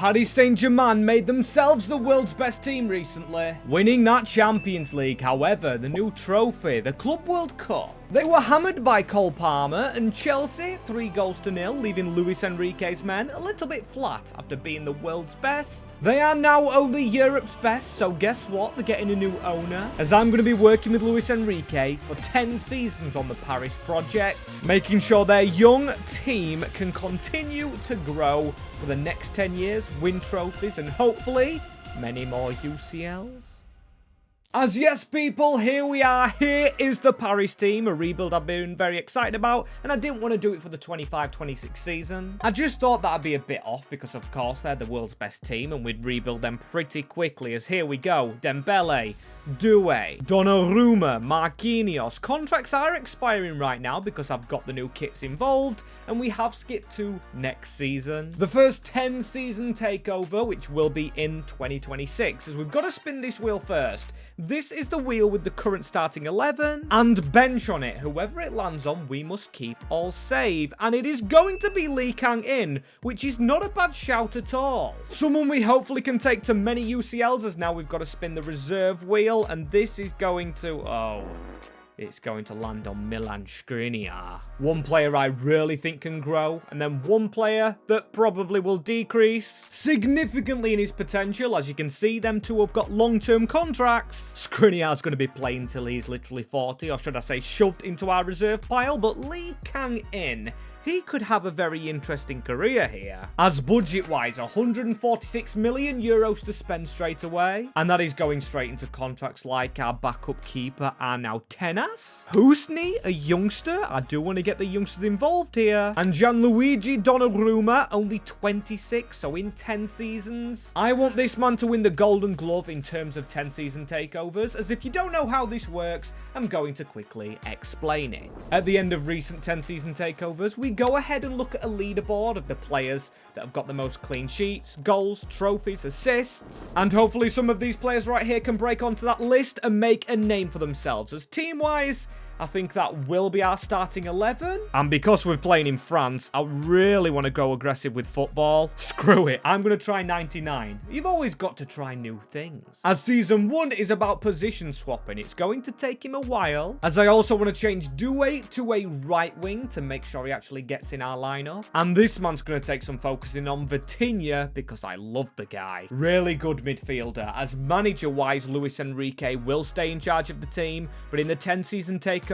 Paris Saint-Germain made themselves the world's best team recently, winning that Champions League. However, the new trophy, the Club World Cup, they were hammered by Cole Palmer and Chelsea 3-0, leaving Luis Enrique's men a little bit flat after being the world's best. They are now only Europe's best, so guess what? They're getting a new owner, as I'm going to be working with Luis Enrique for 10 seasons on the Paris project, making sure their young team can continue to grow for the next 10 years, win trophies, and hopefully many more UCLs. As yes, people, here we are. Here is the Paris team, a rebuild I've been very excited about, and I didn't want to do it for the 25-26 season. I just thought that'd be a bit off because, of course, they're the world's best team, and we'd rebuild them pretty quickly, as here we go. Dembele, Doué, Donnarumma, Marquinhos. Contracts are expiring right now because I've got the new kits involved, and we have skipped to next season. The first 10-season takeover, which will be in 2026, as we've got to spin this wheel first. This is the wheel with the current starting 11 and bench on it. Whoever it lands on, we must keep or save. And it is going to be Lee Kang-in, which is not a bad shout at all. Someone we hopefully can take to many UCLs, as now we've got to spin the reserve wheel. And this is going to... it's going to land on Milan Skriniar. One player I really think can grow, and then one player that probably will decrease significantly in his potential. As you can see, them two have got long-term contracts. Skriniar's going to be playing till he's literally 40, or should I say shoved into our reserve pile, but Lee Kang-in, he could have a very interesting career here. As budget-wise, 146 million euros to spend straight away. And that is going straight into contracts like our backup keeper are now Tenas. Husni, a youngster. I do want to get the youngsters involved here. And Gianluigi Donnarumma, only 26, so in 10 seasons. I want this man to win the Golden Glove in terms of 10-season takeovers, as if you don't know how this works, I'm going to quickly explain it. At the end of recent 10-season takeovers, we go ahead and look at a leaderboard of the players that have got the most clean sheets, goals, trophies, assists, and hopefully some of these players right here can break onto that list and make a name for themselves. As team-wise, I think that will be our starting 11. And because we're playing in France, I really want to go aggressive with football. Screw it, I'm going to try 99. You've always got to try new things. As Season 1 is about position swapping, it's going to take him a while. As I also want to change Doué to a right wing to make sure he actually gets in our lineup. And this man's going to take some focusing on Vitinha because I love the guy. Really good midfielder. As manager-wise, Luis Enrique will stay in charge of the team, but in the 10-season takeovers,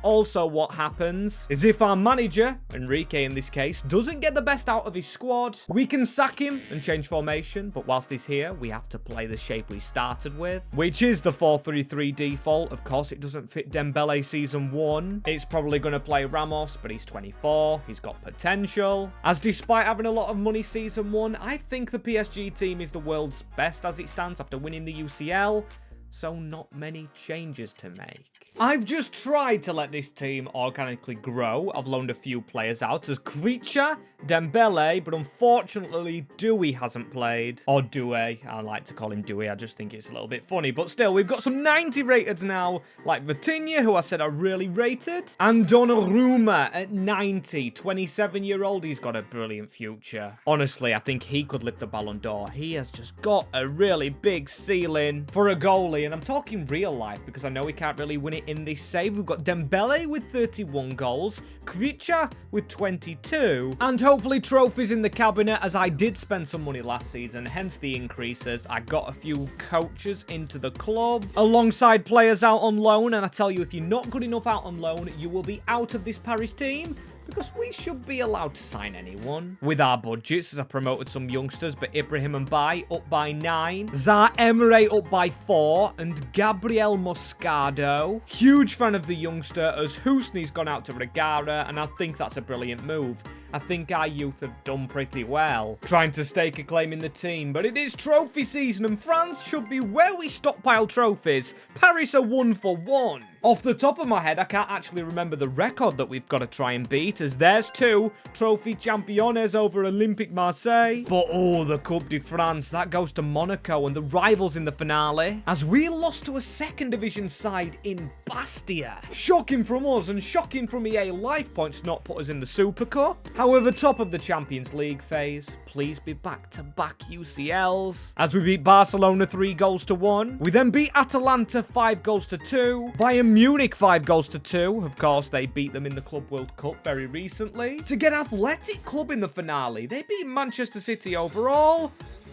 also what happens is if our manager, Enrique in this case, doesn't get the best out of his squad, we can sack him and change formation, but whilst he's here, we have to play the shape we started with, which is the 4-3-3 default. Of course, it doesn't fit Dembele Season 1. It's probably going to play Ramos, but he's 24. He's got potential. As despite having a lot of money Season 1, I think the PSG team is the world's best as it stands after winning the UCL. So not many changes to make. I've just tried to let this team organically grow. I've loaned a few players out as Kvicha, Dembele, but unfortunately Doué hasn't played. Or Doué, I like to call him Doué, I just think it's a little bit funny. But still, we've got some 90 rated now, like Vitinha, who I said are really rated. And Donnarumma at 90, 27-year-old, he's got a brilliant future. Honestly, I think he could lift the Ballon d'Or. He has just got a really big ceiling for a goalie. And I'm talking real life because I know we can't really win it in this save. We've got Dembele with 31 goals, Kvicha with 22, and hopefully trophies in the cabinet, as I did spend some money last season, hence the increases. I got a few coaches into the club alongside players out on loan, and I tell you, if you're not good enough out on loan, you will be out of this Paris team, because we should be allowed to sign anyone. With our budgets, as I promoted some youngsters, but Ibrahim and Bay up by 9, Zar Emre up by 4, and Gabriel Moscado. Huge fan of the youngster, as Husni's gone out to Regara, and I think that's a brilliant move. I think our youth have done pretty well, trying to stake a claim in the team, but it is trophy season and France should be where we stockpile trophies. Paris are 1 for 1. Off the top of my head, I can't actually remember the record that we've got to try and beat, as there's 2 Trophy Championnes over Olympique Marseille. But oh, the Coupe de France, that goes to Monaco and the rivals in the finale, as we lost to a 2nd division side in Bastia. Shocking from us and shocking from EA Life Points not put us in the Super Cup. However, top of the Champions League phase, please be back-to-back UCLs. As we beat Barcelona 3-1. We then beat Atalanta 5-2. Bayern Munich 5-2. Of course, they beat them in the Club World Cup very recently. To get Athletic Club in the finale, they beat Manchester City overall.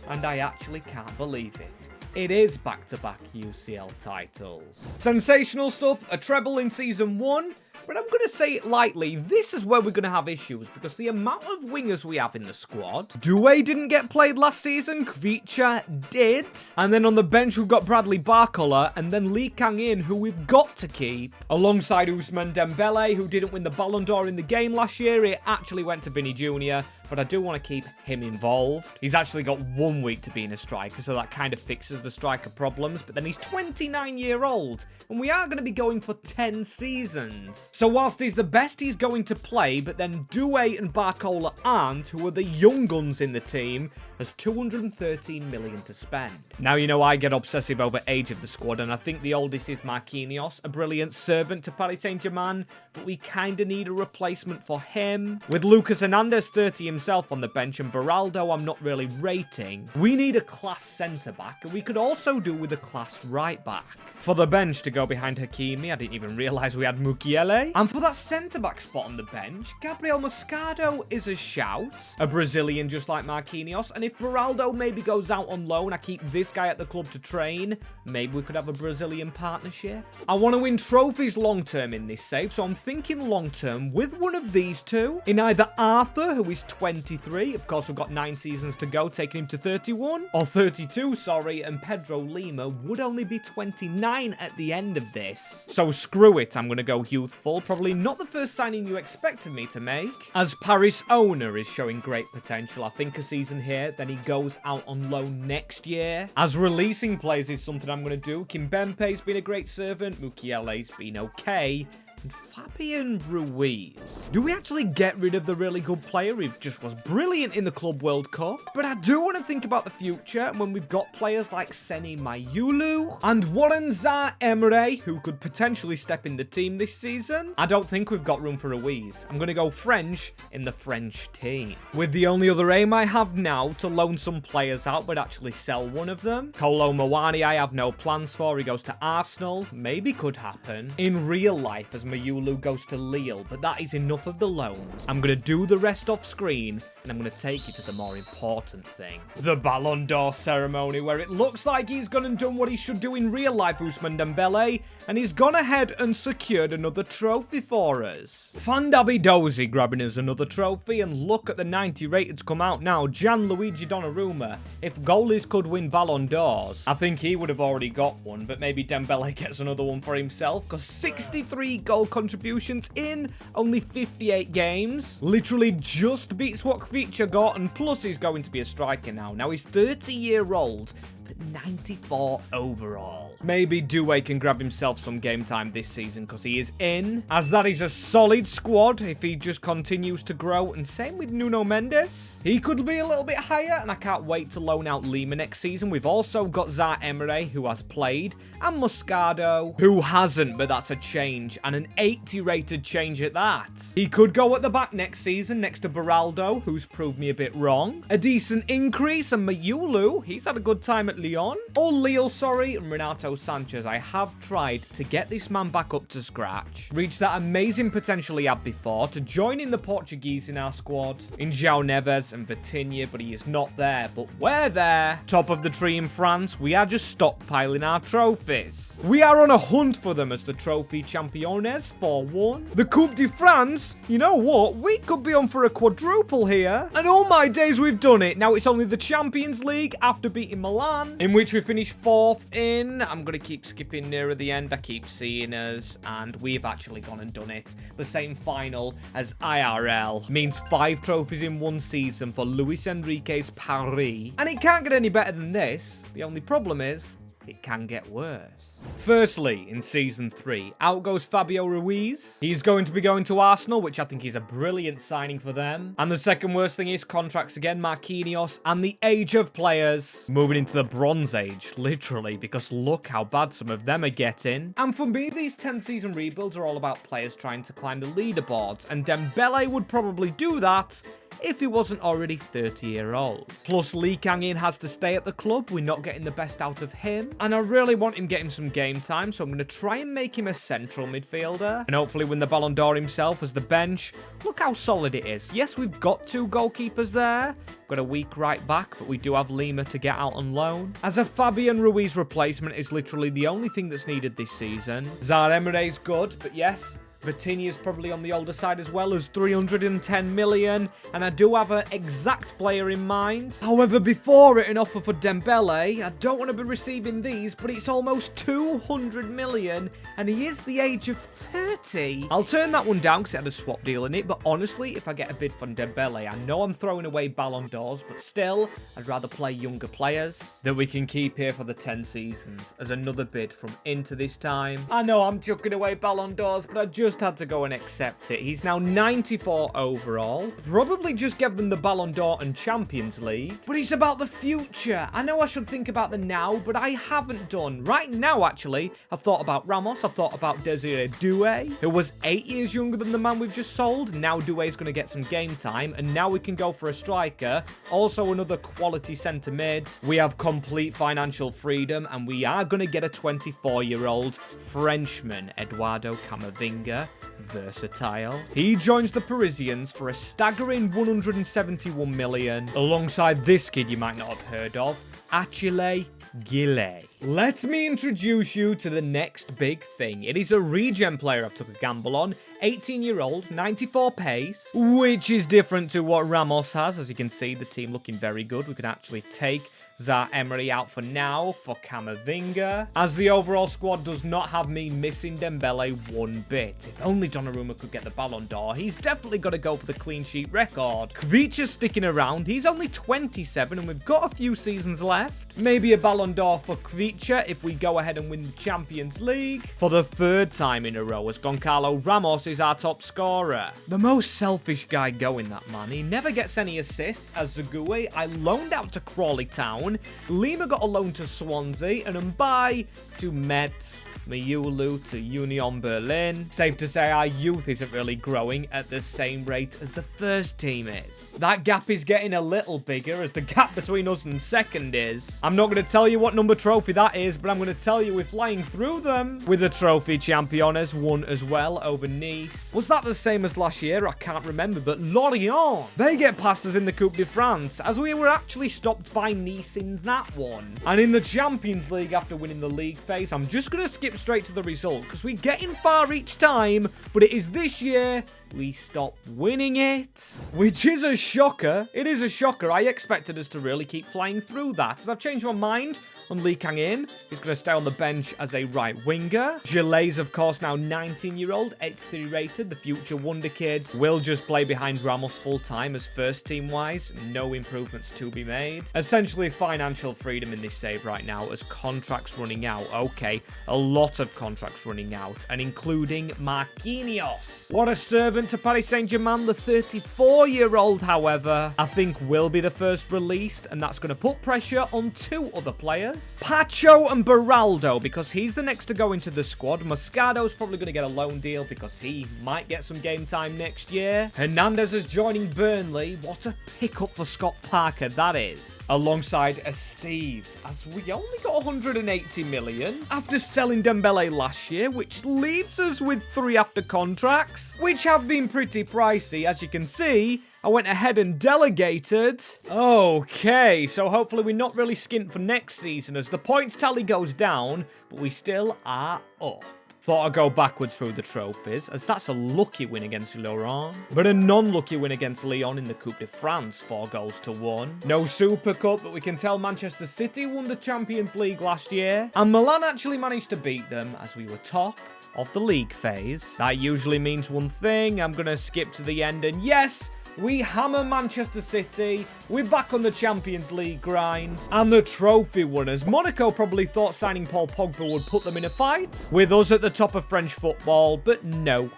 And I actually can't believe it. It is back-to-back UCL titles. Sensational stuff, a treble in Season 1. But I'm going to say it lightly, this is where we're going to have issues, because the amount of wingers we have in the squad. Doué didn't get played last season, Kvicha did. And then on the bench, we've got Bradley Barcola, and then Lee Kang-in, who we've got to keep. Alongside Ousmane Dembele, who didn't win the Ballon d'Or in the game last year. It actually went to Vinny Jr., but I do want to keep him involved. He's actually got 1 week to being a striker, so that kind of fixes the striker problems. But then he's 29-year-old, and we are going to be going for 10 seasons. So whilst he's the best he's going to play, but then Doué and Barcola aren't, who are the young guns in the team, has 213 million to spend. Now, you know, I get obsessive over age of the squad, and I think the oldest is Marquinhos, a brilliant servant to Paris Saint-Germain, but we kind of need a replacement for him. With Lucas Hernandez 30 himself on the bench and Beraldo I'm not really rating, we need a class centre-back, and we could also do with a class right-back. For the bench to go behind Hakimi, I didn't even realise we had Mukiele. And for that centre-back spot on the bench, Gabriel Moscardo is a shout. A Brazilian just like Marquinhos. And if Beraldo maybe goes out on loan, I keep this guy at the club to train, maybe we could have a Brazilian partnership. I want to win trophies long-term in this save, so I'm thinking long-term with one of these two. In either Arthur, who is 23, of course we've got 9 seasons to go, taking him to 31. Or 32, sorry, and Pedro Lima would only be 29 at the end of this. So screw it, I'm going to go youthful. Probably not the first signing you expected me to make. As Paris owner is showing great potential. I think a season here, then he goes out on loan next year. As releasing players is something I'm going to do. Kimpembe's been a great servant. Mukiele's been okay. And Fabian Ruiz. Do we actually get rid of the really good player who just was brilliant in the Club World Cup? But I do want to think about the future, and when we've got players like Seni Mayulu and Warren Zaha-Emery, who could potentially step in the team this season, I don't think we've got room for Ruiz. I'm going to go French in the French team. With the only other aim I have now to loan some players out, but actually sell one of them. Kolo Muani I have no plans for. He goes to Arsenal. Maybe could happen. In real life, as Mayulu goes to Lille, but that is enough of the loans. I'm going to do the rest off screen, and I'm going to take you to the more important thing. The Ballon d'Or ceremony, where it looks like he's gone and done what he should do in real life, Ousmane Dembele, and he's gone ahead and secured another trophy for us. Fandabi Dozy grabbing us another trophy, and look at the 90 rated come out now. Gianluigi Donnarumma. If goalies could win Ballon d'Ors, I think he would have already got one, but maybe Dembele gets another one for himself, because 63 goal contributions in only 58 games. Literally just beats what Kvicha got, and plus he's going to be a striker now. Now he's 30-year-old, but 94 overall. Maybe Doué can grab himself some game time this season because he is in, as that is a solid squad if he just continues to grow. And same with Nuno Mendes. He could be a little bit higher, and I can't wait to loan out Lima next season. We've also got Zaha-Emery, who has played, and Moscardo, who hasn't, but that's a change, and an 80 rated change at that. He could go at the back next season next to Beraldo, who's proved me a bit wrong. A decent increase, and Mayulu, he's had a good time at Lyon. Or Lille, sorry, and Renato Sanchez. I have tried to get this man back up to scratch, reach that amazing potential he had before, to join in the Portuguese in our squad, in João Neves and Vitinha, but he is not there. But we're there. Top of the tree in France, we are just stockpiling our trophies. We are on a hunt for them as the Trophy Championnes 4-1. The Coupe de France, you know what? We could be on for a quadruple here. And all my days we've done it. Now it's only the Champions League after beating Milan, in which we finished 4th in. I'm going to keep skipping nearer the end. I keep seeing us, and we've actually gone and done it. The same final as IRL means 5 trophies in one season for Luis Enrique's Paris. And it can't get any better than this. The only problem is it can get worse. Firstly, in Season 3, out goes Fabio Ruiz. He's going to be going to Arsenal, which I think is a brilliant signing for them. And the second worst thing is contracts again, Marquinhos, and the age of players. Moving into the Bronze Age, literally, because look how bad some of them are getting. And for me, these 10-season rebuilds are all about players trying to climb the leaderboards, and Dembele would probably do that if he wasn't already 30-year-old. Plus, Lee Kang-in has to stay at the club. We're not getting the best out of him. And I really want him getting some game time, so I'm going to try and make him a central midfielder. And hopefully win the Ballon d'Or himself as the bench. Look how solid it is. Yes, we've got 2 goalkeepers there. Got a weak right back, but we do have Lima to get out on loan. As a Fabian Ruiz replacement is literally the only thing that's needed this season. Zaire-Emery's good, but yes, Vitinha's probably on the older side as well, as 310 million, and I do have an exact player in mind. However, before it, an offer for Dembele, I don't want to be receiving these, but it's almost 200 million, and he is the age of 30. I'll turn that one down because it had a swap deal in it, but honestly, if I get a bid from Dembele, I know I'm throwing away Ballon d'Ors, but still, I'd rather play younger players that we can keep here for the 10 seasons as another bid from Inter this time. I know I'm chucking away Ballon d'Ors, but I just had to go and accept it. He's now 94 overall. Probably just give them the Ballon d'Or and Champions League. But it's about the future. I know I should think about the now, but I haven't done. Right now, actually, I've thought about Ramos. I've thought about Desiree Doué, who was 8 years younger than the man we've just sold. Now Doué's going to get some game time, and now we can go for a striker. Also, another quality centre mid. We have complete financial freedom, and we are going to get a 24-year-old Frenchman, Eduardo Camavinga. Versatile. He joins the Parisians for a staggering 171 million, alongside this kid you might not have heard of, Achille Gillet. Let me introduce you to the next big thing. It is a regen player I've took a gamble on. 18-year-old, 94 pace, which is different to what Ramos has. As you can see, the team looking very good. We can actually take Zaire-Emery out for now for Camavinga, as the overall squad does not have me missing Dembele one bit. If only Donnarumma could get the Ballon d'Or, he's definitely got to go for the clean sheet record. Kvicha's sticking around. He's only 27 and we've got a few seasons left. Maybe a Ballon d'Or for Kvicha if we go ahead and win the Champions League for the 3rd time in a row, as Goncalo Ramos is our top scorer. The most selfish guy going, that man. He never gets any assists, as Zague I loaned out to Crawley Town. Lima got a loan to Swansea, and Mbappé to Metz, Mayulu to Union Berlin. Safe to say our youth isn't really growing at the same rate as the first team is. That gap is getting a little bigger, as the gap between us and second is. I'm not going to tell you what number trophy that is, but I'm going to tell you we're flying through them. With the trophy, Championnes won as well over Nice. Was that the same as last year? I can't remember, but Lorient, they get past us in the Coupe de France, as we were actually stopped by Nice in that one. And in the Champions League, after winning the league phase, I'm just going to skip straight to the result, because we're getting far each time, but it is this year we stopped winning it, which is a shocker. It is a shocker. I expected us to really keep flying through that, as I've changed my mind on Lee Kang-in. He's going to stay on the bench as a right winger. Gillet's, of course, now 19-year-old, 83 rated, the future wonder kid. Will just play behind Ramos full-time as first team-wise. No improvements to be made. Essentially, financial freedom in this save right now as contracts running out. Okay, a lot of contracts running out, and including Marquinhos. What a servant to Paris Saint-Germain. The 34-year-old, however, I think will be the first released, and that's going to put pressure on 2 other players. Pacho and Beraldo, because he's the next to go into the squad. Moscato's probably going to get a loan deal because he might get some game time next year. Hernandez is joining Burnley. What a pickup for Scott Parker that is. Alongside a Steve, as we only got 180 million after selling Dembele last year, which leaves us with 3 after contracts, which have been pretty pricey, as you can see. I went ahead and delegated. Okay, so hopefully we're not really skint for next season as the points tally goes down, but we still are up. Thought I'd go backwards through the trophies, as that's a lucky win against Lorient, but a non-lucky win against Lyon in the Coupe de France, 4-1. No Super Cup, but we can tell Manchester City won the Champions League last year, and Milan actually managed to beat them as we were top of the league phase. That usually means one thing. I'm going to skip to the end, and yes, We hammer Manchester City. We're back on the Champions League grind. And the trophy winners. Monaco probably thought signing Paul Pogba would put them in a fight with us at the top of French football, but no.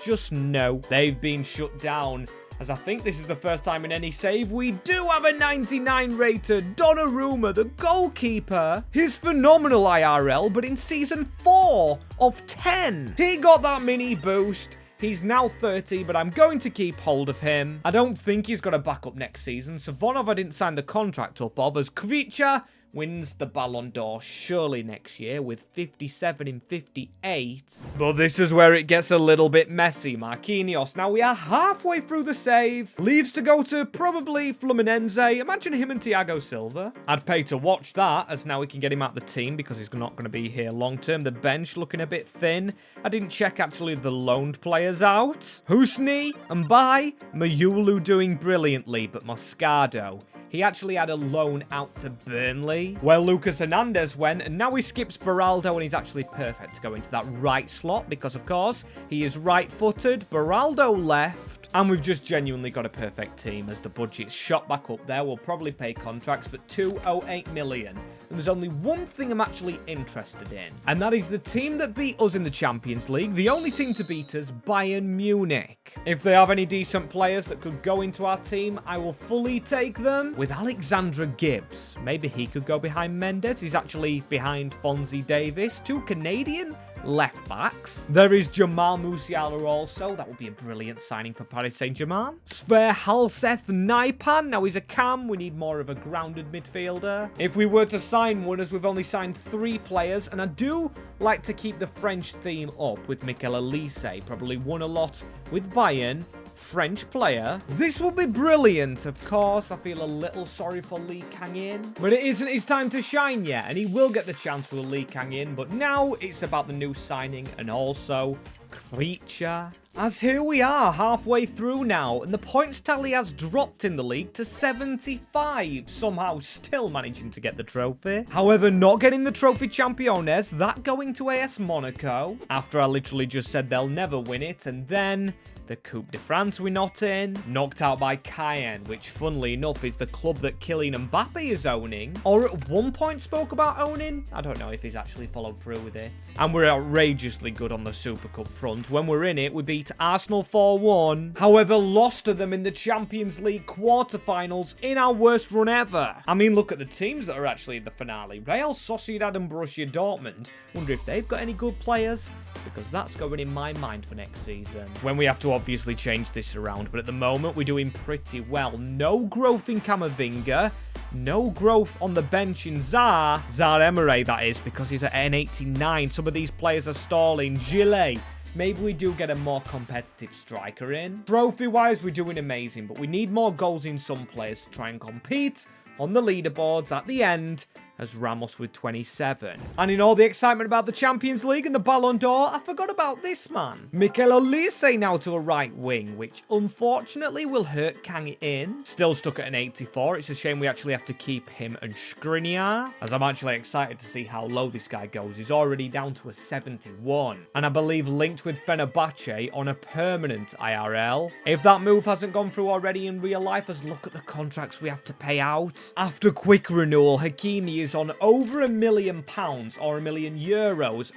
Just no. They've been shut down, as I think this is the first time in any save we do have a 99 rated Donnarumma, the goalkeeper. He's phenomenal IRL, but in season 4 of 10, he got that mini boost. He's now 30, but I'm going to keep hold of him. I don't think he's got a backup next season. Savonov I didn't sign the contract up of, as Kvicha wins the Ballon d'Or surely next year with 57 in 58. But this is where it gets a little bit messy. Marquinhos, now we are halfway through the save. Leaves to go to probably Fluminense. Imagine him and Thiago Silva. I'd pay to watch that, as now we can get him out the team because he's not going to be here long term. The bench looking a bit thin. I didn't check actually the loaned players out. Husni, Mbappé, Mayulu doing brilliantly, but Moscardo, he actually had a loan out to Burnley, where Lucas Hernandez went, and now he skips Beraldo, and he's actually perfect to go into that right slot, because, of course, he is right-footed. Beraldo left, and we've just genuinely got a perfect team, as the budget's shot back up there. We'll probably pay contracts, but 208 million. And there's only one thing I'm actually interested in, and that is the team that beat us in the Champions League, the only team to beat us, Bayern Munich. If they have any decent players that could go into our team, I will fully take them. With Alexandra Gibbs, maybe he could go behind Mendes. He's actually behind Fonzie Davis. 2 Canadian left backs. There is Jamal Musiala also. That would be a brilliant signing for Paris Saint-Germain. Sver Halseth Naipan. Now he's a cam. We need more of a grounded midfielder. If we were to sign one, as we've only signed 3 players, and I do like to keep the French theme up with Mikel Elise. Probably won a lot with Bayern. French player. This will be brilliant, of course. I feel a little sorry for Lee Kang-in, but it isn't his time to shine yet, and he will get the chance with Lee Kang-in, but now it's about the new signing and also Kvicha. As here we are, halfway through now, and the points tally has dropped in the league to 75, somehow still managing to get the trophy. However, not getting the Trophy Championnes, that going to AS Monaco, after I literally just said they'll never win it, and then the Coupe de France we're not in, knocked out by Cayenne, which funnily enough is the club that Kylian Mbappé is owning, or at one point spoke about owning. I don't know if he's actually followed through with it. And we're outrageously good on the Super Cup front. When we're in it, we beat Arsenal 4-1, however lost to them in the Champions League quarterfinals in our worst run ever. I mean, look at the teams that are actually in the finale. Real Sociedad and Borussia Dortmund. Wonder if they've got any good players, because that's going in my mind for next season, when we have to obviously change this around. But at the moment, we're doing pretty well. No growth in Camavinga. No growth on the bench in Zar Emery, that is, because he's at N89. Some of these players are stalling. Gillet. Maybe we do get a more competitive striker in. Trophy-wise, we're doing amazing, but we need more goals in some players to try and compete on the leaderboards at the end, as Ramos with 27. And in all the excitement about the Champions League and the Ballon d'Or, I forgot about this man. Mikel Elise now to a right wing, which unfortunately will hurt Kang-in. Still stuck at an 84. It's a shame we actually have to keep him and Skriniar, as I'm actually excited to see how low this guy goes. He's already down to a 71. And I believe linked with Fenerbahce on a permanent IRL. If that move hasn't gone through already in real life, as look at the contracts we have to pay out. After quick renewal, Hakimi is on over £1 million or €1 million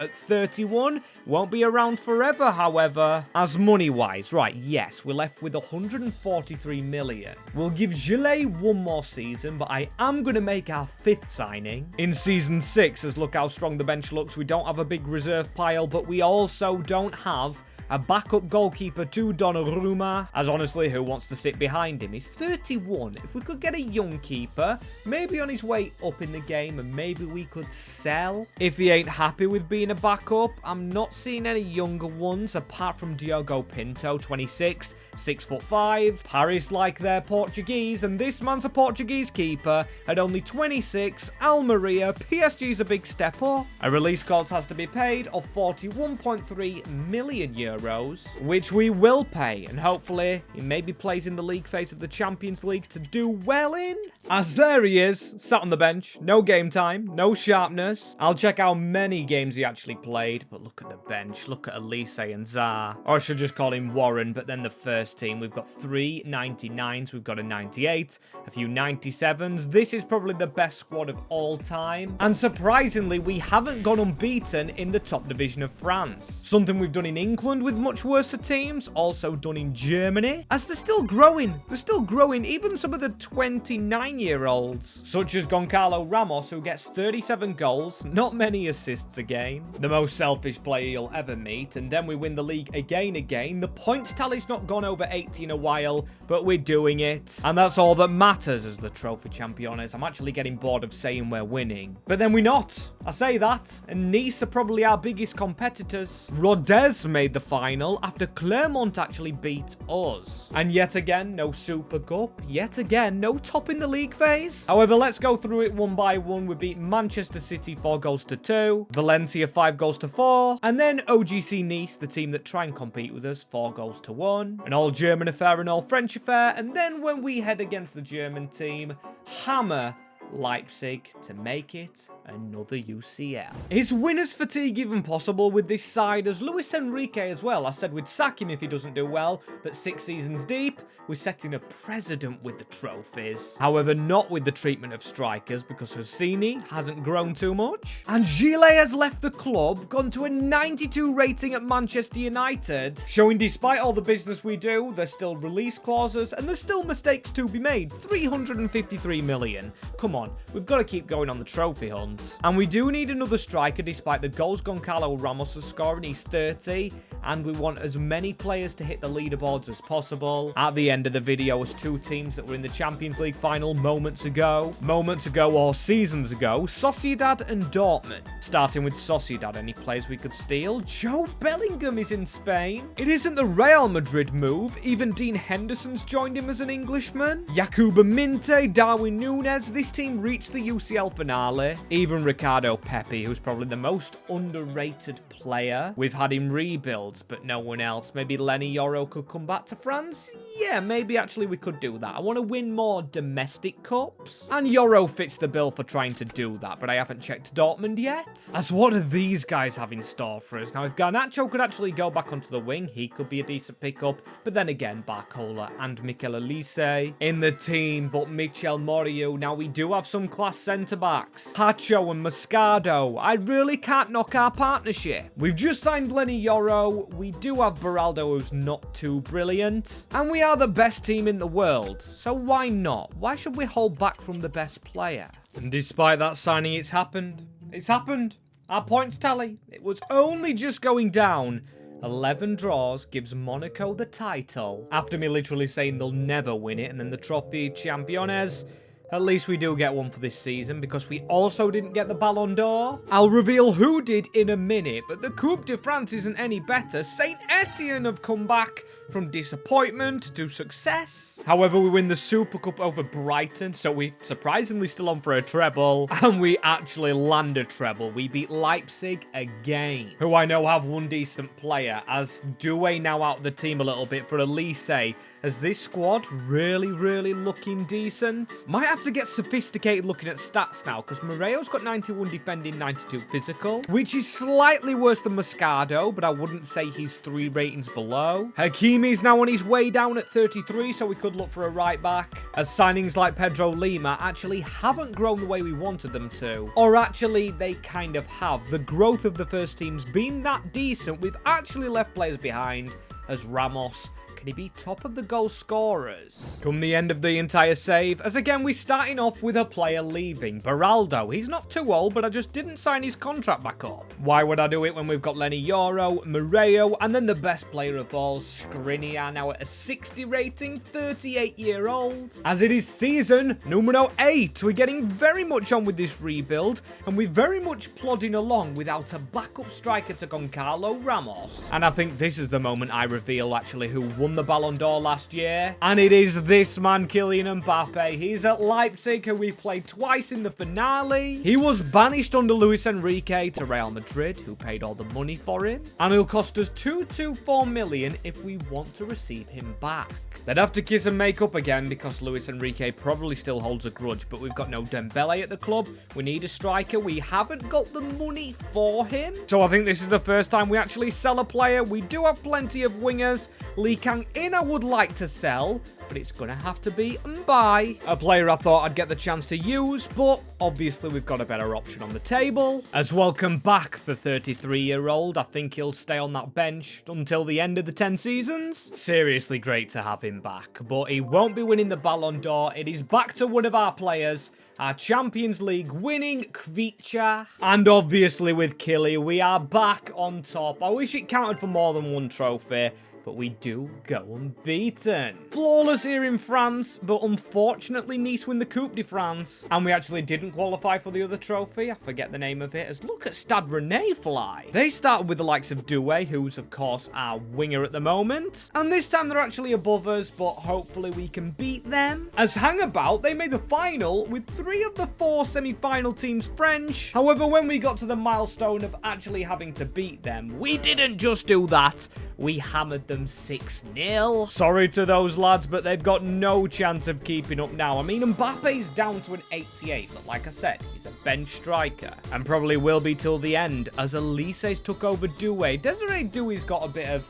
at 31. Won't be around forever, however. As money-wise, right, yes, we're left with 143 million. We'll give Gillet one more season, but I am going to make our 5th signing in season 6, as look how strong the bench looks. We don't have a big reserve pile, but we also don't have a backup goalkeeper to Donnarumma, as honestly, who wants to sit behind him? He's 31. If we could get a young keeper, maybe on his way up in the game, and maybe we could sell. If he ain't happy with being a backup, I'm not seeing any younger ones, apart from Diogo Pinto, 26, 6'5". Paris like they're Portuguese, and this man's a Portuguese keeper at only 26. Almeria, PSG's a big step up. A release clause has to be paid of €41.3 million. euros, which we will pay, and hopefully he maybe plays in the league phase of the Champions League to do well in. As there he is, sat on the bench, no game time, no sharpness. I'll check how many games he actually played, but look at the bench, look at Elise and Zar. Or I should just call him Warren, but then the first team, we've got 3 99s, we've got a 98, a few 97s. This is probably the best squad of all time. And surprisingly, we haven't gone unbeaten in the top division of France. Something we've done in England with much worse teams, also done in Germany, as they're still growing, even some of the 29-year-olds, such as Goncalo Ramos, who gets 37 goals, not many assists again, the most selfish player you'll ever meet, and then we win the league again. The points tally's not gone over 80 in a while, but we're doing it, and that's all that matters as the trophy champions. I'm actually getting bored of saying we're winning, but then we're not. I say that, and Nice are probably our biggest competitors. Rodez made the final after Clermont actually beat us, and yet again, no Super Cup, yet again, no top in the league phase. However, let's go through it one by one. We beat Manchester City 4-2, Valencia 5-4, and then OGC Nice, the team that try and compete with us, 4-1, an all-German affair, an all-French affair, and then when we head against the German team, hammer Leipzig to make it another UCL. Is winner's fatigue even possible with this side? As Luis Enrique as well, I said we'd sack him if he doesn't do well, but 6 seasons deep, we're setting a precedent with the trophies. However, not with the treatment of strikers, because Hosseini hasn't grown too much. And Gilles has left the club, gone to a 92 rating at Manchester United, showing despite all the business we do, there's still release clauses, and there's still mistakes to be made. 353 million. Come on, we've got to keep going on the trophy hunt. And we do need another striker despite the goals Goncalo Ramos is scoring. He's 30, and we want as many players to hit the leaderboards as possible. At the end of the video was 2 teams that were in the Champions League final moments ago or seasons ago, Sociedad and Dortmund. Starting with Sociedad, any players we could steal? Joe Bellingham is in Spain. It isn't the Real Madrid move. Even Dean Henderson's joined him as an Englishman. Yacuba Minte, Darwin Núñez. This team reached the UCL finale. Even Ricardo Pepi, who's probably the most underrated player. We've had him rebuilds, but no one else. Maybe Lenny Yoro could come back to France? Yeah, maybe actually we could do that. I want to win more domestic cups. And Yoro fits the bill for trying to do that, but I haven't checked Dortmund yet. As what do these guys have in store for us? Now, if Garnacho could actually go back onto the wing, he could be a decent pickup. But then again, Barcola and Mikel Elise in the team, but Michel Moriou. Now, we do have some class centre-backs. Pacho and Moscardo. I really can't knock our partnership. We've just signed Lenny Yoro. We do have Beraldo, who's not too brilliant. And we are the best team in the world. So why not? Why should we hold back from the best player? And despite that signing, it's happened. It's happened. Our points tally. It was only just going down. 11 draws gives Monaco the title. After me literally saying they'll never win it, and then the Trophy Champions. At least we do get one for this season, because we also didn't get the Ballon d'Or. I'll reveal who did in a minute, but the Coupe de France isn't any better. Saint Etienne have come back from disappointment to success. However, we win the Super Cup over Brighton, so we're surprisingly still on for a treble, and we actually land a treble. We beat Leipzig again, who I know have one decent player, as Doué now out of the team a little bit for Elise, as this squad really looking decent. Might have to get sophisticated looking at stats now, because Moreo's got 91 defending, 92 physical, which is slightly worse than Moscardo, but I wouldn't say he's 3 ratings below. Hakimi's now on his way down at 33, so we could look for a right back, as signings like Pedro Lima actually haven't grown the way we wanted them to. Or actually, they kind of have. The growth of the first team's been that decent, we've actually left players behind, as Ramos. Can he be top of the goal scorers? Come the end of the entire save, as again we're starting off with a player leaving. Beraldo, he's not too old, but I just didn't sign his contract back up. Why would I do it when we've got Lenny Yoro, Moreo, and then the best player of all, Skriniar, now at a 60 rating, 38-year-old. As it is season numero 8, we're getting very much on with this rebuild, and we're very much plodding along without a backup striker to Goncalo Ramos. And I think this is the moment I reveal actually who won won the Ballon d'Or last year. And it is this man, Kylian Mbappé. He's at Leipzig, who we played twice in the finale. He was banished under Luis Enrique to Real Madrid, who paid all the money for him. And he'll cost us 224 million if we want to receive him back. They'd have to kiss and make up again because Luis Enrique probably still holds a grudge, but we've got no Dembele at the club. We need a striker. We haven't got the money for him. So I think this is the first time we actually sell a player. We do have plenty of wingers. Lee Kang-in I would like to sell, but it's going to have to be Mbappé, a player I thought I'd get the chance to use, but obviously we've got a better option on the table. As welcome back the 33-year-old. I think he'll stay on that bench until the end of the 10 seasons. Seriously great to have him back, but he won't be winning the Ballon d'Or. It is back to one of our players, our Champions League winning Kvicha. And obviously with Killy, we are back on top. I wish it counted for more than one trophy, but we do go unbeaten. Flawless here in France, but unfortunately Nice win the Coupe de France. And we actually didn't qualify for the other trophy. I forget the name of it. As look at Stade Rennais fly. They started with the likes of Doué, who's of course our winger at the moment. And this time they're actually above us, but hopefully we can beat them. As Hangabout, they made the final with 3 of the 4 semi-final teams French. However, when we got to the milestone of actually having to beat them, we didn't just do that. We hammered them 6-0. Sorry to those lads, but they've got no chance of keeping up now. I mean, Mbappe's down to an 88, but like I said, he's a bench striker, and probably will be till the end, as Elise's took over Doué. Desiree Doué's got a bit of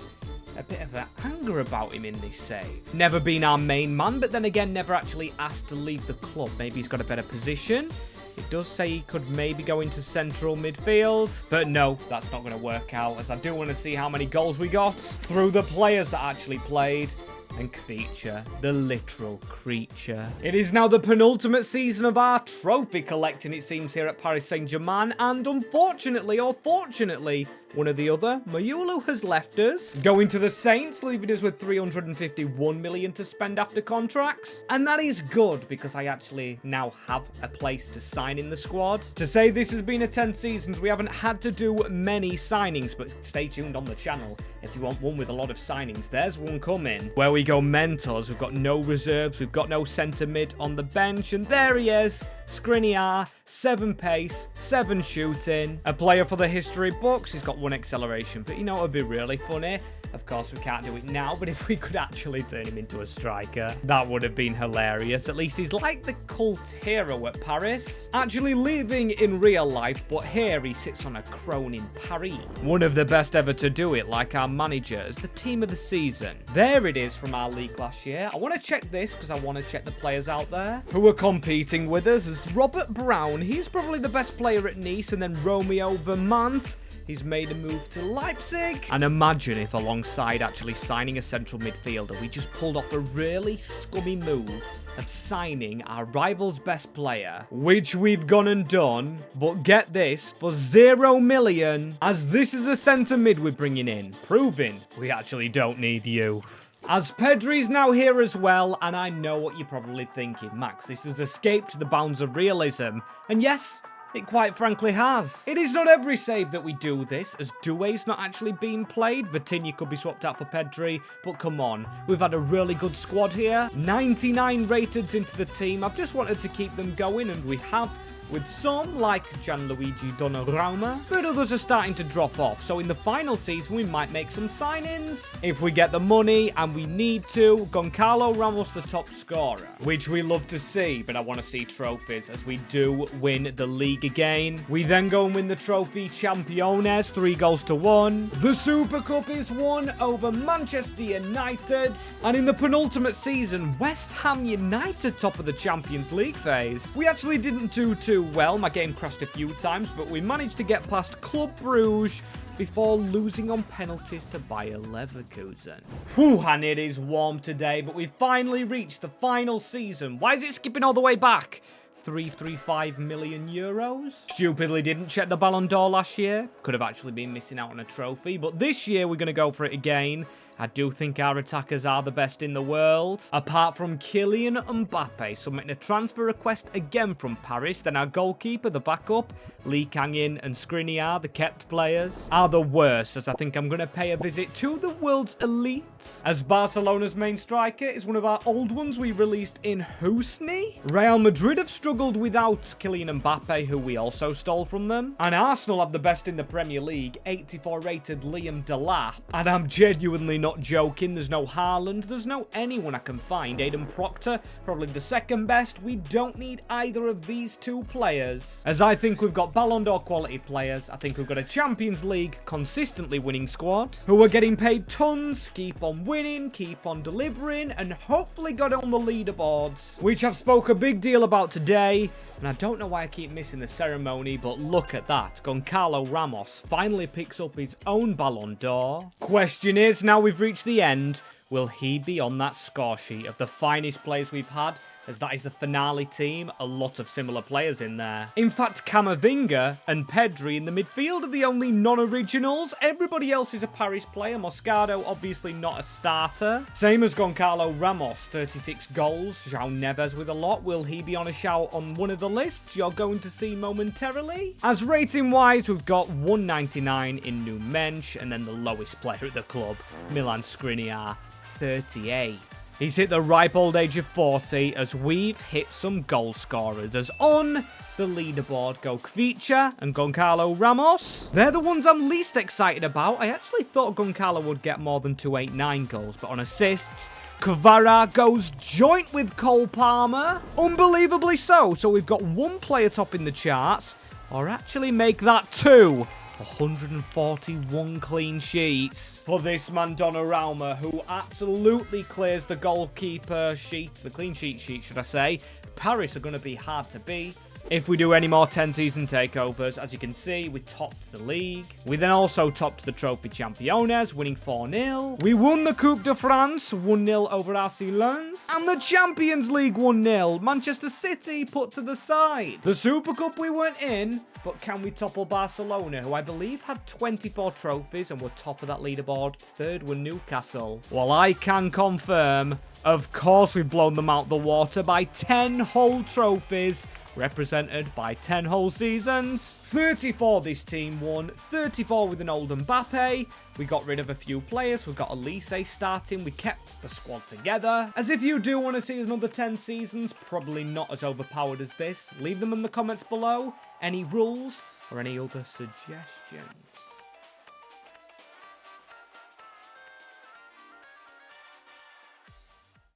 anger about him in this save. Never been our main man, but then again, never actually asked to leave the club. Maybe he's got a better position. It does say he could maybe go into central midfield, but no, that's not going to work out, as I do want to see how many goals we got through the players that actually played. And Kvicha, the literal creature. It is now the penultimate season of our trophy collecting, it seems, here at Paris Saint-Germain, and unfortunately, or fortunately, one or the other, Mayulu has left us, going to the Saints, leaving us with 351 million to spend after contracts. And that is good, because I actually now have a place to sign in the squad. To say this has been a 10 seasons, we haven't had to do many signings, but stay tuned on the channel if you want one with a lot of signings. There's one coming, where we go mentors. We've got no reserves, we've got no centre mid on the bench, and there he is, Skriniar, 7 pace, 7 shooting, a player for the history books. He's got 1 acceleration, but you know what would be really funny? Of course, we can't do it now, but if we could actually turn him into a striker, that would have been hilarious. At least he's like the cult hero at Paris, actually living in real life, but here he sits on a throne in Paris. One of the best ever to do it, like our manager, as the team of the season. There it is from our league last year. I want to check this because I want to check the players out there who are competing with us. As Robert Brown, he's probably the best player at Nice, and then Romeo Vermont. He's made a move to Leipzig. And imagine if alongside actually signing a central midfielder, we just pulled off a really scummy move of signing our rival's best player, which we've gone and done, but get this, for 0 million, as this is a centre mid we're bringing in, proving we actually don't need you. As Pedri's now here as well, and I know what you're probably thinking, Max, this has escaped the bounds of realism, and yes, it quite frankly has. It is not every save that we do this, as Doué's not actually being played. Vitinha could be swapped out for Pedri, but come on, we've had a really good squad here. 99 rated into the team. I've just wanted to keep them going, and we have, with some, like Gianluigi Donnarumma, but others are starting to drop off, so in the final season we might make some signings. If we get the money, and we need to, Goncalo Ramos the top scorer, which we love to see, but I want to see trophies, as we do win the league again. We then go and win the trophy Championes, 3-1. The Super Cup is won over Manchester United, and in the penultimate season, West Ham United top of the Champions League phase. We actually didn't do too well. My game crashed a few times, but we managed to get past Club Brugge before losing on penalties to Bayer Leverkusen. Whew, and it is warm today, but we finally reached the final season. Why is it skipping all the way back? 335 million euros. Stupidly didn't check the Ballon d'Or last year. Could have actually been missing out on a trophy, but this year we're going to go for it again. I do think our attackers are the best in the world. Apart from Kylian Mbappé submitting a transfer request again from Paris, then our goalkeeper, the backup, Lee Kang-in and Skriniar, the kept players, are the worst, as I think I'm going to pay a visit to the world's elite. As Barcelona's main striker is one of our old ones we released in Husni. Real Madrid have struggled without Kylian Mbappé, who we also stole from them. And Arsenal have the best in the Premier League, 84 rated Liam Delap. And I'm genuinely not joking, there's no Haaland, there's no anyone I can find. Aidan Proctor, probably the second best. We don't need either of these two players, as I think we've got Ballon d'Or quality players. I think we've got a Champions League consistently winning squad, who are getting paid tons, keep on winning, keep on delivering, and hopefully got it on the leaderboards, which I've spoke a big deal about today. And I don't know why I keep missing the ceremony, but look at that. Goncalo Ramos finally picks up his own Ballon d'Or. Question is, now we've reached the end, will he be on that score sheet of the finest players we've had? As that is the finale team, a lot of similar players in there. In fact, Camavinga and Pedri in the midfield are the only non-originals. Everybody else is a Paris player. Moscardo, obviously not a starter. Same as Goncalo Ramos, 36 goals. João Neves with a lot. Will he be on a shout on one of the lists you're going to see momentarily? As rating-wise, we've got 199 in New Mensch, and then the lowest player at the club, Milan Skriniar, 38. He's hit the ripe old age of 40 as we've hit some goal scorers. As on the leaderboard go Kvicha and Goncalo Ramos. They're the ones I'm least excited about. I actually thought Goncalo would get more than 289 goals, but on assists, Kvara goes joint with Cole Palmer. Unbelievably so. So we've got one player topping the charts, or actually make that two. 141 clean sheets for this man Donnarumma, who absolutely clears the goalkeeper sheet, the clean sheet should I say. Paris are going to be hard to beat if we do any more 10-season takeovers. As you can see, we topped the league. We then also topped the Trophy Championnes, winning 4-0. We won the Coupe de France, 1-0 over RC Lens. And the Champions League 1-0. Manchester City put to the side. The Super Cup we weren't in, but can we topple Barcelona, who I believe had 24 trophies and were top of that leaderboard? Third were Newcastle. Well, I can confirm, of course we've blown them out the water by 10 whole trophies, represented by 10 whole seasons. 34 this team won, 34 with an old Mbappé. We got rid of a few players. We've got Elise starting. We kept the squad together. As if you do want to see another 10 seasons, probably not as overpowered as this, leave them in the comments below. Any rules or any other suggestions?